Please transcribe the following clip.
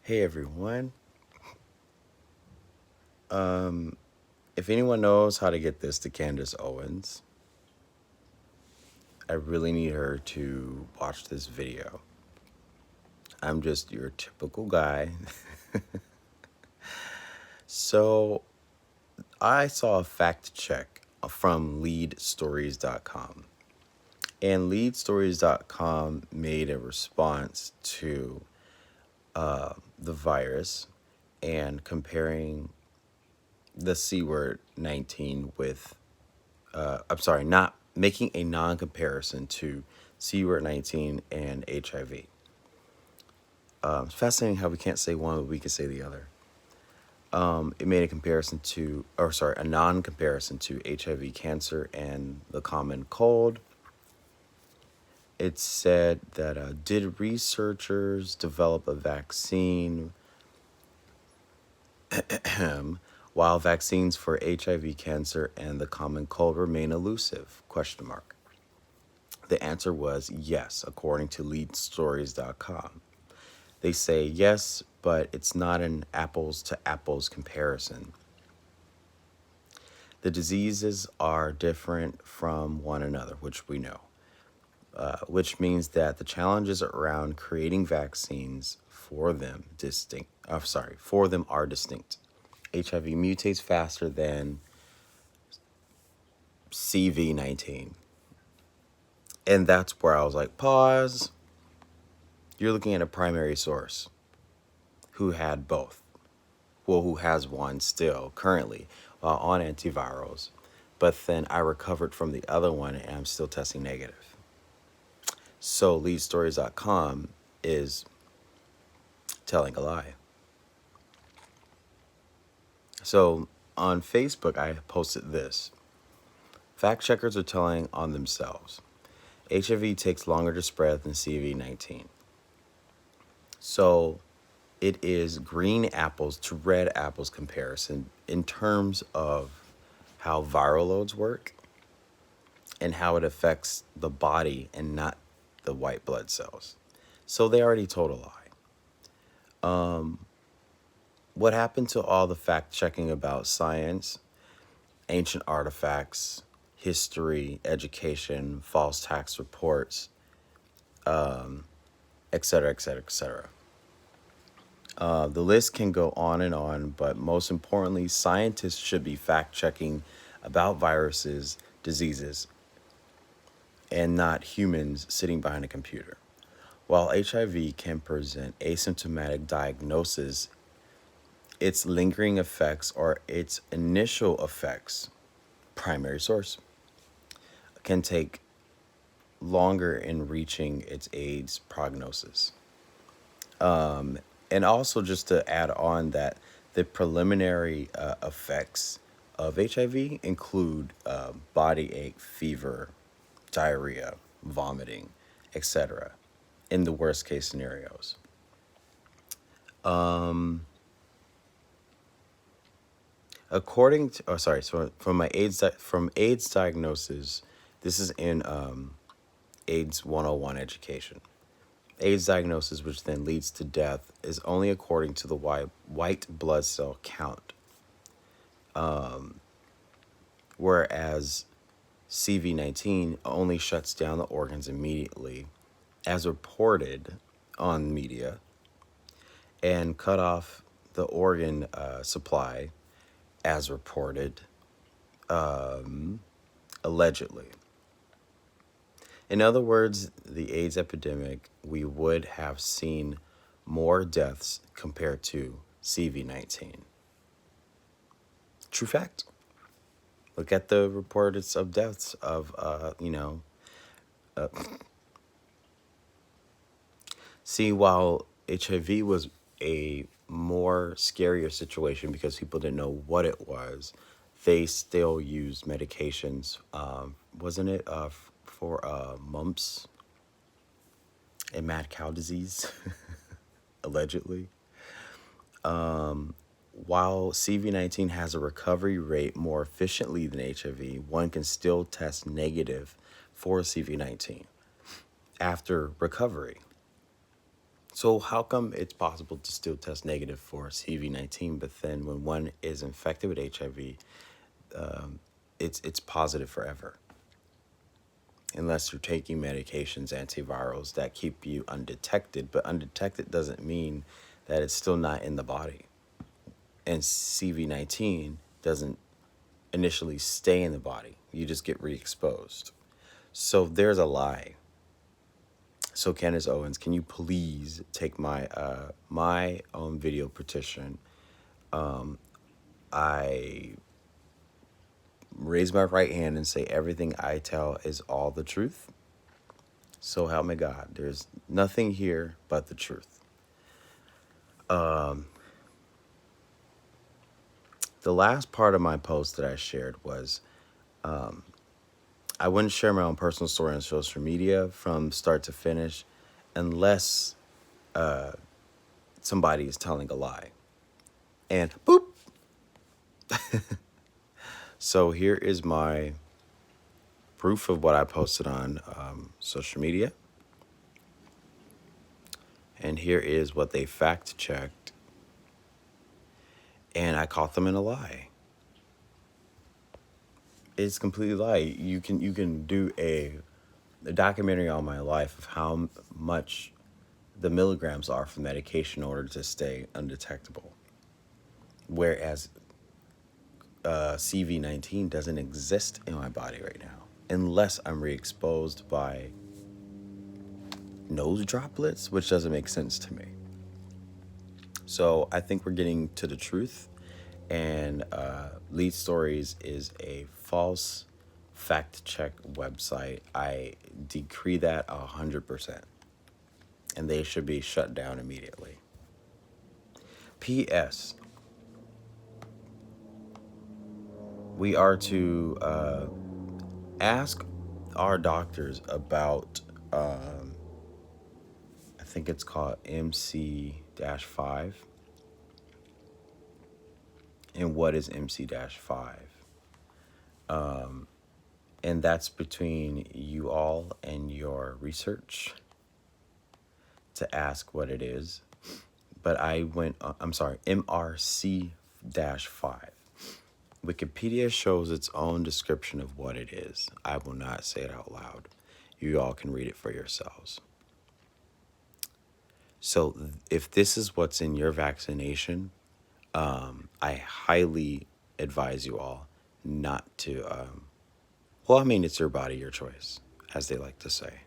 Hey everyone. Um, if anyone knows how to get this to Candice Owens, I really need her to watch this video. I'm just your typical guy. So I saw a fact check from leadstories.com. And leadstories.com made a response to the virus and comparing the C word 19 with I'm sorry, not making a non comparison to C word 19 and HIV. It's fascinating how we can't say one, but we can say the other. It made a comparison to, or sorry, a non comparison to HIV, cancer, and the common cold. It said that did researchers develop a vaccine while vaccines for HIV, cancer, and the common cold remain elusive? Question mark. The answer was yes, according to leadstories.com. They say yes, but it's not an apples to apples comparison. The diseases are different from one another, which we know, which means that the challenges around creating vaccines for them are distinct. HIV mutates faster than CV-19. And that's where I was like, pause. You're looking at a primary source who had both. Well, who has one still currently on antivirals. But then I recovered from the other one and I'm still testing negative. So leadstories.com is telling a lie. So on Facebook, I posted this. Fact checkers are telling on themselves. HIV takes longer to spread than CV-19. So it is green apples to red apples comparison in terms of how viral loads work and how it affects the body and not the white blood cells. So they already told a lie. What happened to all the fact checking about science, ancient artifacts, history, education, false tax reports, etc., etc., etc.? The list can go on, but most importantly, scientists should be fact checking about viruses, diseases, and not humans sitting behind a computer. While HIV can present asymptomatic diagnosis, its lingering effects or its initial effects, primary source, can take longer in reaching its AIDS prognosis. And also, just to add on that, the preliminary effects of HIV include body ache, fever, diarrhea, vomiting, etc. in the worst case scenarios. According to, so from my AIDS diagnosis, this is in AIDS 101 education. AIDS diagnosis, which then leads to death, is only according to the white blood cell count, whereas CV-19 only shuts down the organs immediately, as reported on media, and cut off the organ supply, as reported, allegedly. In other words, the AIDS epidemic, we would have seen more deaths compared to CV-19. True fact. Look at the reports of deaths of, see, while HIV was a more scarier situation because people didn't know what it was, they still used medications. Wasn't it for mumps and mad cow disease, allegedly? While CV-19 has a recovery rate more efficiently than HIV, one can still test negative for CV-19 after recovery. So how come it's possible to still test negative for CV-19, but then when one is infected with HIV, it's positive forever, unless you're taking medications, antivirals that keep you undetected. But undetected doesn't mean that it's still not in the body. And CV-19 doesn't initially stay in the body. You just get re-exposed. So there's a lie. So Candice Owens, can you please take my own video petition? I raise my right hand and say everything I tell is all the truth. So help me God. There's nothing here but the truth. The last part of my post that I shared was I wouldn't share my own personal story on social media from start to finish unless somebody is telling a lie. And boop. So here is my proof of what I posted on social media. And here is what they fact checked. And I caught them in a lie. It's completely lie. You can do a documentary on my life of how much the milligrams are for medication in order to stay undetectable. Whereas CV-19 doesn't exist in my body right now unless I'm re-exposed by nose droplets, which doesn't make sense to me. So I think we're getting to the truth, and Lead Stories is a false fact check website. I decree that 100%, and they should be shut down immediately. P.S. We are to ask our doctors about, I think it's called MC-5. And what is MC-5? And that's between you all and your research to ask what it is. But MRC-5. Wikipedia shows its own description of what it is. I will not say it out loud. You all can read it for yourselves. So if this is what's in your vaccination, I highly advise you all not to, it's your body, your choice, as they like to say.